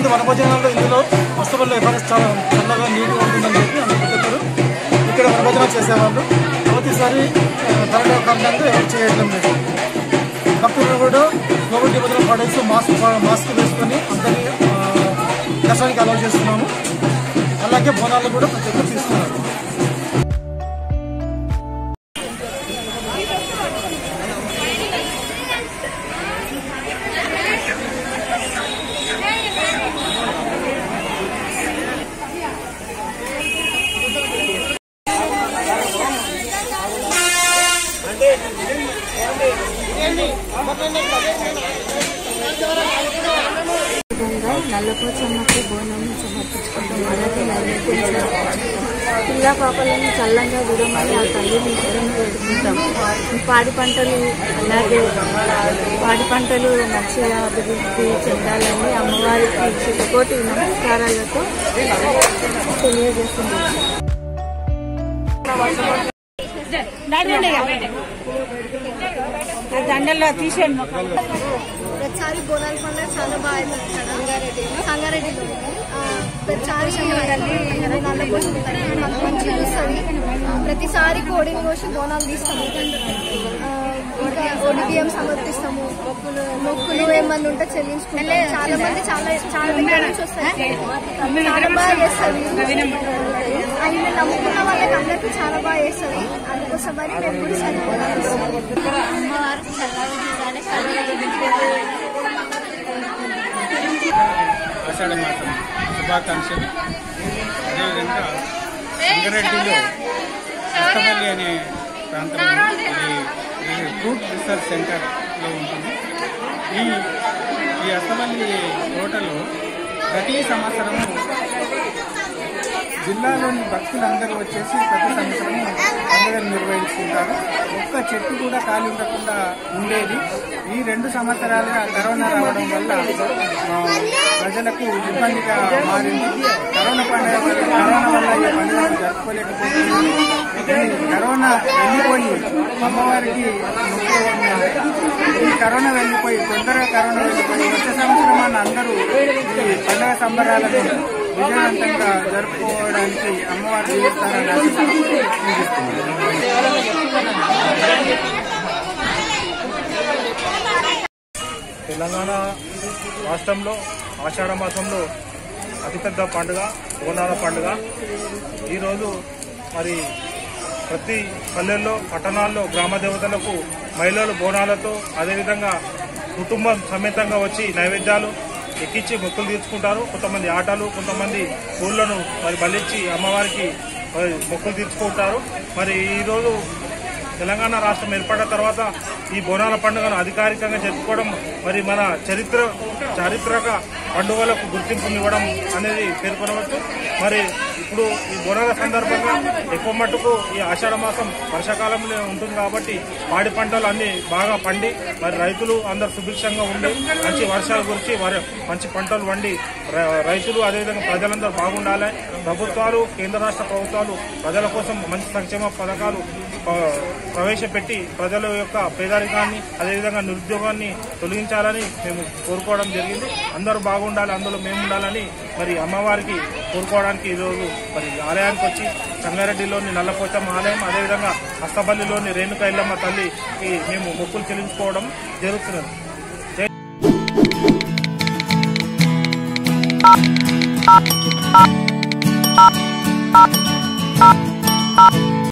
ముందు వనభోజనాల్లో ఇందులో వస్తువుల్లో ఎఫరెస్ట్ చాలా చల్లగా నీట్గా ఉంటుందని చెప్పి ప్రతి ఒక్కరు ఇక్కడ వనభోజనాలు చేసేవాళ్ళు. ప్రతిసారి కరోనా కారణంగా ఎవరు చేయడం లేదు. భక్తులు కూడా కోవిడ్ నిబంధనలు పాటిస్తూ మాస్క్ వేసుకొని అందరినీ దర్శనానికి అలౌ చేస్తున్నాము. అలాగే బోనాలు కూడా ప్రతి ఒక్కరు తీస్తున్నారు. నల్లపోచమ్మకి బోనం సమర్పించుకుంటాం. అలాగే నైవేద్యం పిల్ల పాపలను చల్లంగా విడమని ఆ తల్లిని శరణు వేడుకుంటాం. పాడి పంటలు అలాగే పాడి పంటలు మంచిగా అభివృద్ధి చెందాలని అమ్మవారికి శతకోటి నమస్కారాలతో తెలియజేస్తున్నాం. దండల్లో తీసేయండి. ప్రతిసారి బోనాల పండుగ చాలా బాగా సంగారెడ్డిలో ప్రతిసారి బోనాల కోసం మాకు మంచిగా చూస్తుంది. ప్రతిసారి కోడిని కోసి బోనాలు తీస్తాము. ఇంకా ఓడి బియ్యం సమర్పిస్తాము. మొక్కులు ఏమన్నా ఉంటే చెల్లించుకుంటాం. చాలా మంది చాలా దగ్గర నుంచి వస్తారు. చాలా బాగా చేస్తుంది. ఆయన నమ్ముకున్న వాళ్ళకి అందరికీ చాలా బాగా చేస్తుంది. అందుకోసమని మేము కూడా చదువుకోవాలి. అమ్మవారు ఆషాఢ మాసం శుభాకాంక్షలు. అదేవిధంగా సంగారెడ్డిలో అస్తపల్లి అనే ప్రాంతంలో ఇది ఫ్రూట్ రీసెర్చ్ సెంటర్లో ఉంటుంది. ఈ అస్తపల్లి తోటలో ప్రతి సంవత్సరము జిల్లాలోని భక్తులందరూ వచ్చేసి ప్రతి సంవత్సరము పండుగలు నిర్వహించుకుంటారు. ఒక్క చెట్టు కూడా ఖాళీ ఉండకుండా ఉండేది. ఈ 2 సంవత్సరాలుగా కరోనా రావడం వల్ల ప్రజలకు ఇబ్బందిగా మారింది. కరోనా వల్ల ఈ పండుగను జరుపుకోలేకపోతుంది. కరోనా వెళ్ళిపోయి అమ్మవారికి ఈ కరోనా వెళ్ళిపోయి తొందరగా కరోనా వెళ్ళిపోయి వచ్చే సంవత్సరం అందరూ ఈ పండుగ సంబరాలను విజయవంతంగా జరుపుకోవడానికి అమ్మవారు జీవిస్తారని తెలంగాణ రాష్ట్రంలో ఆషాఢ మాసంలో అతిపెద్ద పండుగ బోనాల పండుగ. ఈరోజు మరి ప్రతి పల్లెల్లో పట్టణాల్లో గ్రామ దేవతలకు మహిళలు బోనాలతో అదేవిధంగా కుటుంబం సమేతంగా వచ్చి నైవేద్యాలు ఎక్కించి మొక్కులు తీర్చుకుంటారు. కొంతమంది ఆటలు, కొంతమంది పూలను మరి బలిచ్చి అమ్మవారికి మొక్కులు తీర్చుకుంటారు. మరి ఈరోజు తెలంగాణ రాష్ట్రం ఏర్పడిన తర్వాత ఈ బోనాల పండుగను అధికారికంగా జరుపుకోవడం మరి మన చారిత్రక పండుగలకు గుర్తింపునివ్వడం అనేది పేర్కొనవచ్చు. మరి ఇప్పుడు ఈ బోనాల సందర్భంగా ఎక్కువ మట్టుకు ఈ ఆషాఢ మాసం వర్షాకాలంలో ఉంటుంది కాబట్టి పాడి పంటలు అన్ని బాగా పండి మరి రైతులు అందరు సుభిక్షంగా ఉండి మంచి వర్షాలు కురిచి మంచి పంటలు వండి రైతులు అదేవిధంగా ప్రజలందరూ బాగుండాలి. ప్రభుత్వాలు, కేంద్ర రాష్ట్ర ప్రభుత్వాలు ప్రజల కోసం మంచి సంక్షేమ పథకాలు ప్రవేశపెట్టి ప్రజల యొక్క పేదరికాన్ని అదేవిధంగా నిరుద్యోగాన్ని తొలగించాలని మేము కోరుకోవడం జరిగింది. అందరూ బాగుండాలి, అందులో మేము ఉండాలని మరి అమ్మవారికి కోరుకోవడానికి ఈరోజు మరి ఆలయానికి వచ్చి సంగారెడ్డిలోని నల్లపోచమ్మ ఆలయం అదేవిధంగా అస్తపల్లిలోని రేణుకా ఎల్లమ్మ తల్లికి మేము మొక్కులు చెల్లించుకోవడం జరుగుతున్నది.